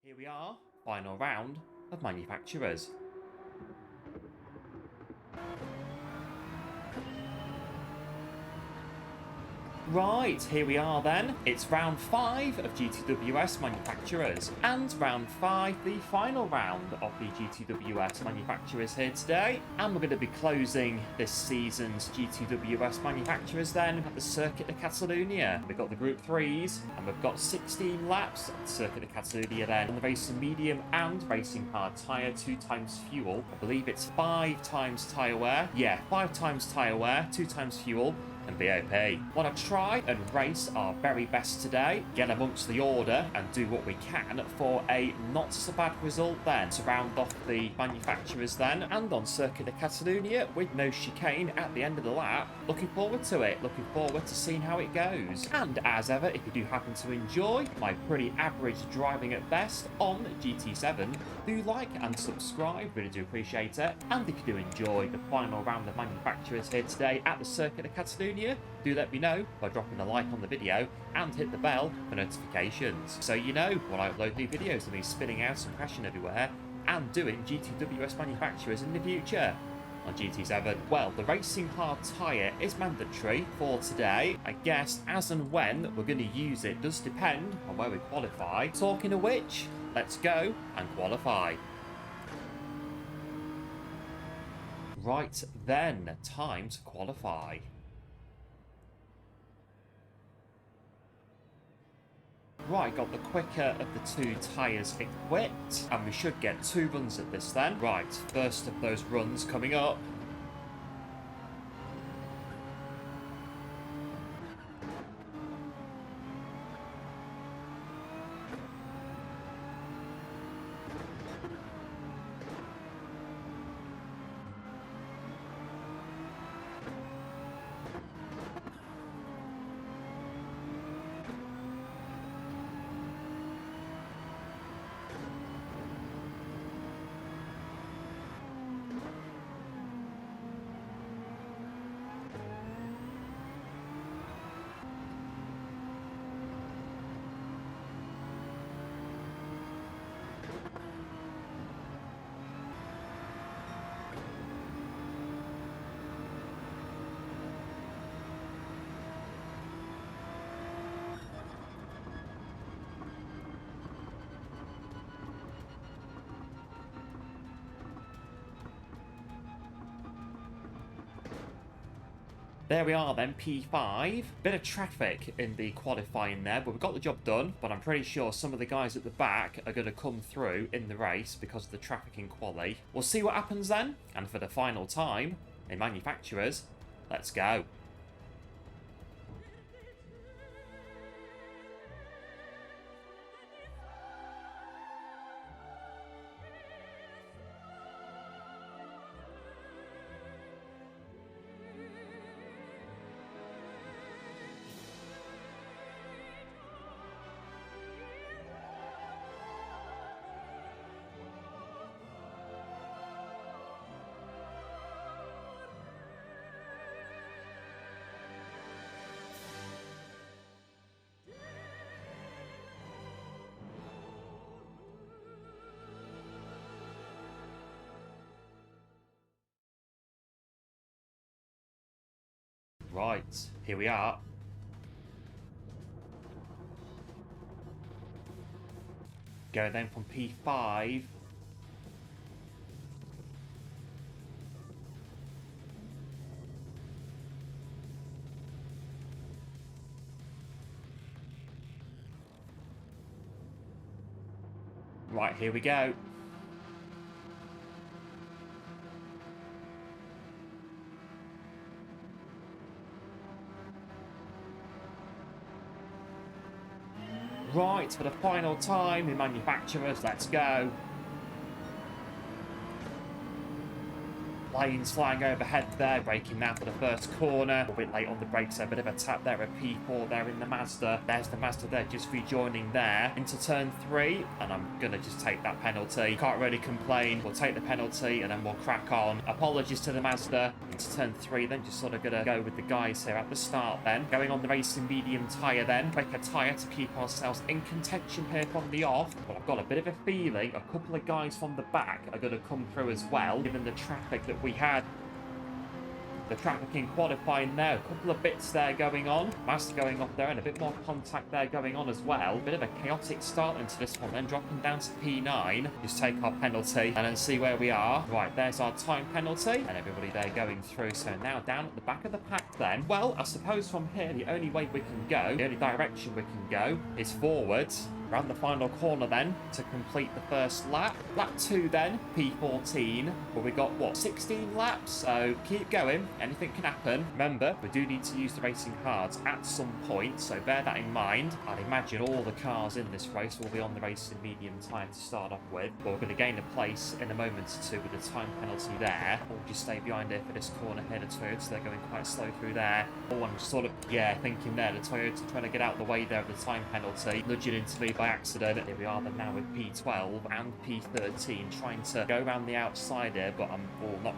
Here we are, final round of manufacturers. Right, here we are then. It's round 5 of GTWS manufacturers, and round 5, the final round of the GTWS manufacturers here today. And we're going to be closing this season's GTWS manufacturers then at the Circuit de Catalunya. We've got the Group 3s, and we've got 16 laps at the Circuit de Catalunya then. On the racing medium and racing hard tyre, 2 times fuel. I believe it's 5 times tyre wear. Yeah, 5 times tyre wear, 2 times fuel, and BOP. Want to try and race our very best today, get amongst the order and do what we can for a not so bad result then to round off the manufacturers then. And on Circuit de Catalunya with no chicane at the end of the lap, looking forward to it, looking forward to seeing how it goes. And as ever, if you do happen to enjoy my pretty average driving at best on GT7, do like and subscribe, really do appreciate it. And if you do enjoy the final round of manufacturers here today at the Circuit de Catalunya, do let me know by dropping a like on the video and hit the bell for notifications, so you know when I upload new videos of me spinning out and crashing everywhere and doing GTWS manufacturers in the future. On GT7, well, the racing hard tyre is mandatory for today. I guess as and when we're going to use it does depend on where we qualify. Talking of which, let's go and qualify. Right then, time to qualify. Right, got the quicker of the 2 tyres equipped, and we should get 2 runs at this then. Right, first of those runs coming up. There we are then, P5. Bit of traffic in the qualifying there, but we got the job done. But I'm pretty sure some of the guys at the back are going to come through in the race because of the traffic in quali. We'll see what happens then. And for the final time in manufacturers, let's go. Right, here we are. Going then from P5. Right, here we go. Right, for the final time in manufacturers, let's go. Planes flying overhead there, braking now for the first corner. A bit late on the brakes there, a bit of a tap there at P4 there in the Mazda. There's the Mazda there, just rejoining there into turn 3, and I'm going to just take that penalty. Can't really complain. We'll take the penalty, and then we'll crack on. Apologies to the Mazda. Into turn 3, then just sort of going to go with the guys here at the start then. Going on the racing medium tyre then. Quicker tyre to keep ourselves in contention here from the off. But I've got a bit of a feeling a couple of guys from the back are going to come through as well, given the traffic that we had. The traffic in qualifying there, a couple of bits there going on. Mazda going off there and a bit more contact there going on as well. Bit of a chaotic start into this one then, dropping down to P9. Just take our penalty and then see where we are. Right, there's our time penalty and everybody there going through. So now down at the back of the pack then. Well, I suppose from here the only way we can go, the only direction we can go is forwards. Around the final corner then to complete the first lap. Lap 2 then, P14. But we got, what, 16 laps? So keep going. Anything can happen. Remember, we do need to use the racing cards at some point, so bear that in mind. I'd imagine all the cars in this race will be on the racing medium tyre to start off with. But we're going to gain a place in a moment or two with the time penalty there. We'll just stay behind here for this corner here, the Toyota. They're going quite slow through there. Oh, I'm sort of, thinking there, the Toyota trying to get out the way there of the time penalty. Nudging into me by accident. Here we are then now with P12 and P13 trying to go around the outside here, but I'm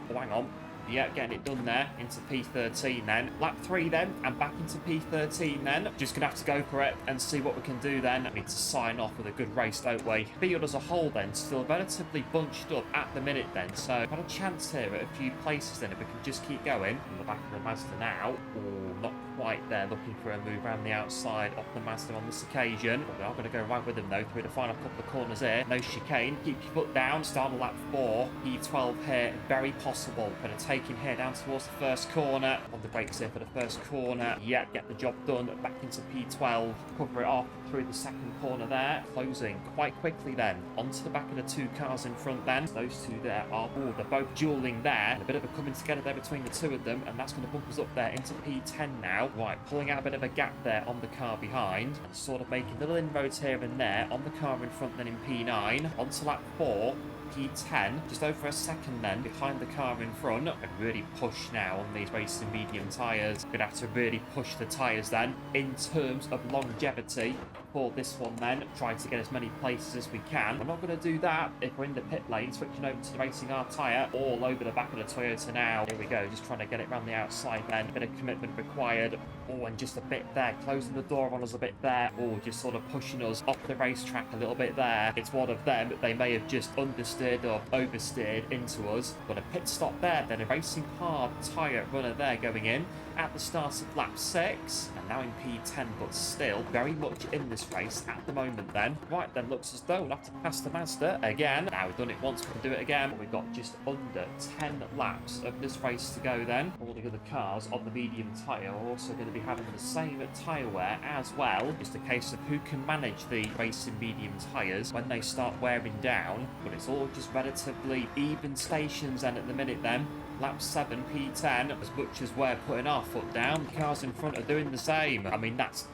hang on. Yeah, getting it done there into P13 then. Lap 3 then, and back into P13 then. Just going to have to go for it and see what we can do then. We need to sign off with a good race, don't we? Field as a whole then, still relatively bunched up at the minute then. So, got a chance here at a few places then if we can just keep going. On the back of the Mazda now. Oh, not quite there, looking for a move around the outside off the Mazda on this occasion. But we are going to go right with them though through the final couple of corners here. No chicane. Keep your foot down. Start on lap 4. P12 here, very possible. Going to take him here down towards the first corner. On the brakes here for the first corner. Yeah, get the job done. Back into P12. Cover it off through the second corner there. Closing quite quickly then. Onto the back of the 2 cars in front then. Those 2 there are, they're both dueling there. A bit of a coming together there between the 2 of them. And that's going to bump us up there into P10 now. Right, pulling out a bit of a gap there on the car behind. And sort of making little inroads here and there on the car in front then in P9. Onto lap 4. P10, just over a second then behind the car in front, and really push now on these racing medium tyres. Gonna have to really push the tyres then in terms of longevity for this one then, trying to get as many places as we can. We're not going to do that if we're in the pit lane, switching over to the Racing R tyre all over the back of the Toyota now. Here we go, just trying to get it around the outside then. A bit of commitment required. Oh, and just a bit there, closing the door on us a bit there. Oh, just sort of pushing us off the racetrack a little bit there. It's one of them. They may have just understeered or oversteered into us. But a pit stop there, then a Racing Hard tyre runner there going in at the start of lap 6. And now in P10, but still very much in this race at the moment then. Right then, looks as though we'll have to pass the Mazda again. Now we've done it once, we can do it again. We've got just under 10 laps of this race to go then. All the other cars on the medium tyre are also going to be having the same tyre wear as well. Just a case of who can manage the racing medium tyres when they start wearing down. But it's all just relatively even stations then at the minute then. Lap 7, P10, as much as we're putting our foot down, the cars in front are doing the same. I mean, that's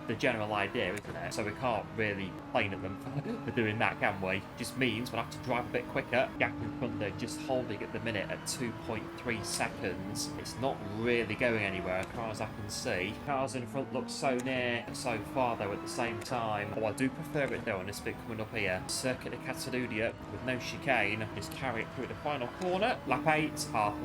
the general idea, isn't it? So we can't really complain at them for doing that, can we? Just means we'll have to drive a bit quicker. Gap in front there just holding at the minute at 2.3 seconds. It's not really going anywhere as far as I can see. Cars in front look so near, so far though at the same time. Oh, I do prefer it though on this bit coming up here. Circuit of Catalunya with no chicane. Just carry it through the final corner. Lap 8, halfway.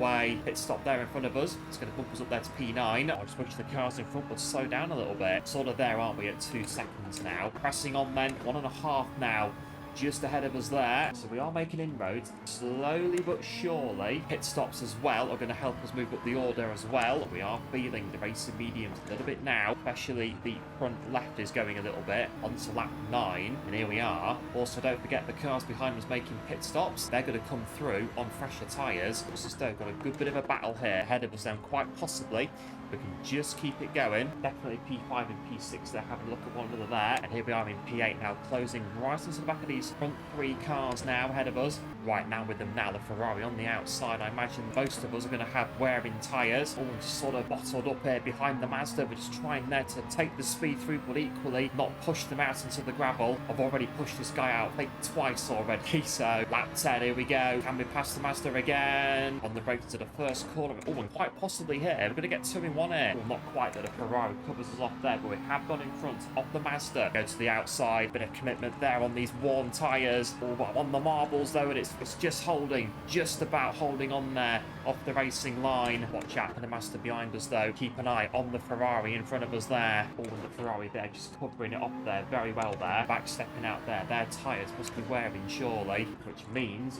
Pit stop there in front of us. It's going to bump us up there to P9. I'll just push the cars in front, but slow down a little bit. Sort of there, aren't we, at 2 seconds now. Pressing on then, 1.5 now. Just ahead of us there. So we are making inroads slowly but surely. Pit stops as well are going to help us move up the order as well. We are feeling the racing mediums a little bit now, especially the front left is going a little bit onto lap 9, and here we are. Also, don't forget the cars behind us making pit stops. They're going to come through on fresher tyres. Looks as though we've got a good bit of a battle here ahead of us then, quite possibly We can just keep it going. Definitely P5 and P6 there, having a look at one another there. And here we are in P8 now, closing right into the back of these front three cars now ahead of us. Right now with them now, the Ferrari on the outside. I imagine most of us are going to have wearing tyres. All just sort of bottled up here behind the Mazda. We're just trying there to take the speed through, but equally not push them out into the gravel. I've already pushed this guy out, I think twice already. So lap 10, here we go. Can we pass the Mazda again? On the road to the first corner. Oh, and quite possibly here. We're going to get 2 in 1 here. Well, not quite that the Ferrari covers us off there, but we have gone in front of the Mazda. Go to the outside. Bit of commitment there on these worn tyres. Oh, well, on the marbles though, and it's just holding, just about holding on there off the racing line. Watch out for the Mazda behind us though. Keep an eye on the Ferrari in front of us there. Oh, and the Ferrari there just covering it off there very well there. Back stepping out there. Their tyres must be wearing surely, which means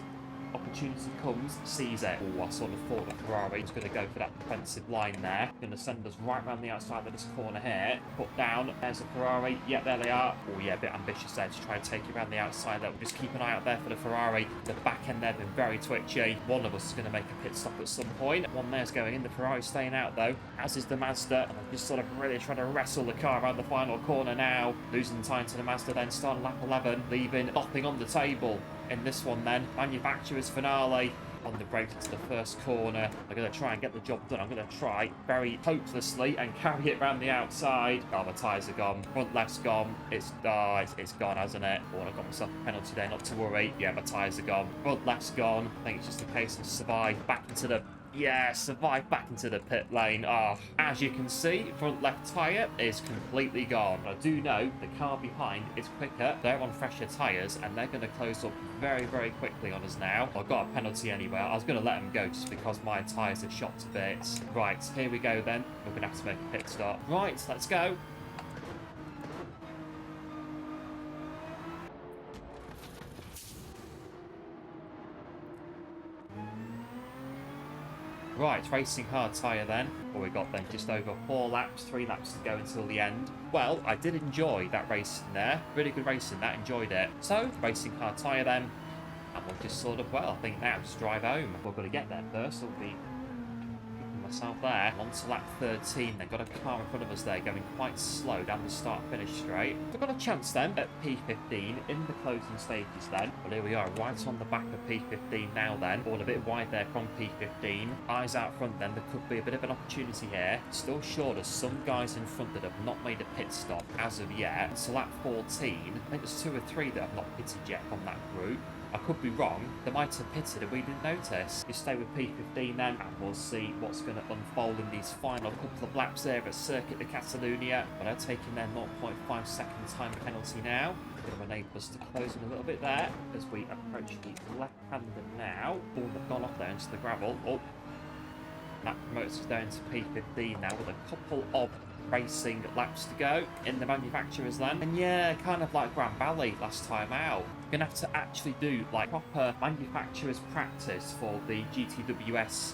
opportunity comes, sees it. Oh, I sort of thought the Ferrari was going to go for that defensive line there. Going to send us right around the outside of this corner here. Put down, there's a Ferrari. Yeah, there they are. Oh yeah, a bit ambitious there to try and take it around the outside there. We'll just keep an eye out there for the Ferrari. The back end there been very twitchy. One of us is going to make a pit stop at some point. One there's going in. The Ferrari's staying out though, as is the Mazda. And I'm just sort of really trying to wrestle the car around the final corner now. Losing time to the Mazda then, starting lap 11, leaving nothing on the table. In this one then, manufacturer's finale on the break to the first corner. I'm going to try and get the job done. I'm going to try very hopelessly and carry it around the outside. Oh, the tyres are gone. Front left's gone. It's gone, hasn't it? Oh, I've got myself a penalty there, not to worry. Yeah, my tyres are gone. Front left's gone. I think it's just a case of survive back into the... Yeah, survive back into the pit lane. Oh, as you can see, front left tyre is completely gone. I do know the car behind is quicker. They're on fresher tyres, and they're going to close up very, very quickly on us now. I've got a penalty anyway. I was going to let them go just because my tyres are shot to bits. Right, here we go then. We're going to have to make a pit stop. Right, let's go. Right, racing hard tyre then. What we got then? Just over 4 laps, 3 laps to go until the end. Well, I did enjoy that racing there. Really good racing, that, enjoyed it. So, racing hard tyre then. And we'll just sort of, well, I think now just drive home. We're going to get there first, so we'll be myself there. On to lap 13. They've got a car in front of us there going quite slow down the start-finish straight. We've got a chance then at P15 in the closing stages then. Well, here we are, right on the back of P15 now then. All a bit wide there from P15. Eyes out front then. There could be a bit of an opportunity here. Still short of some guys in front that have not made a pit stop as of yet. So lap 14, I think there's 2 or 3 that have not pitted yet on that group. I could be wrong. They might have pitted and we didn't notice. You stay with P15 then, and we'll see what's going to unfold in these final couple of laps there at Circuit de Catalunya. But I'm taking their 0.5 second time penalty now. Going to enable us to close in a little bit there as we approach the left-hander now. Oh, they've gone off there into the gravel. Oh, that promotes us down to P15 now with a couple of racing laps to go in the manufacturers then. And yeah, kind of like Grand Valley last time out. Gonna have to actually do like proper manufacturers practice for the GTWS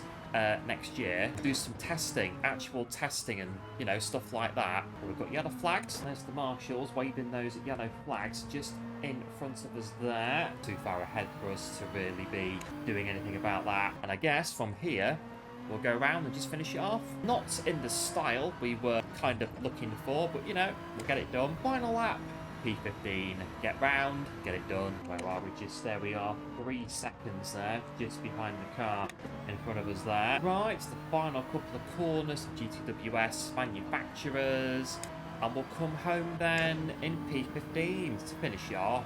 next year. Do some testing, actual testing and, you know, stuff like that. We've got yellow flags. There's the marshals waving those yellow flags just in front of us there. Too far ahead for us to really be doing anything about that. And I guess from here, we'll go around and just finish it off. Not in the style we were kind of looking for, but, you know, we'll get it done. Final lap. P15, get round, get it done. Where are we? Just there we are. 3 seconds there, just behind the car in front of us there. Right, the final couple of corners of GTWS manufacturers. And we'll come home then in P15 to finish it off.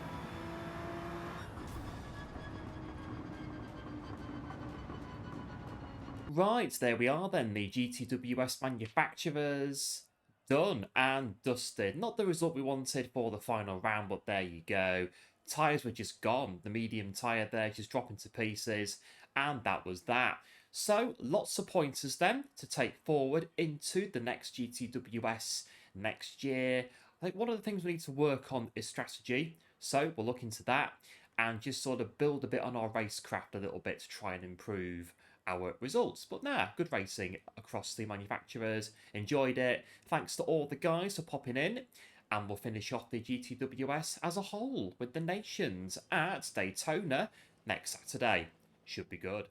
Right, there we are then, the GTWS manufacturers. Done and dusted. Not the result we wanted for the final round, but there you go. Tyres were just gone. The medium tyre there just dropping to pieces, and that was that. So, lots of pointers then to take forward into the next GTWS next year. I think one of the things we need to work on is strategy. So, we'll look into that and just sort of build a bit on our racecraft a little bit to try and improve our results. But nah, good racing across the manufacturers. Enjoyed it. Thanks to all the guys for popping in. And we'll finish off the GTWS as a whole with the nations at Daytona next Saturday. Should be good.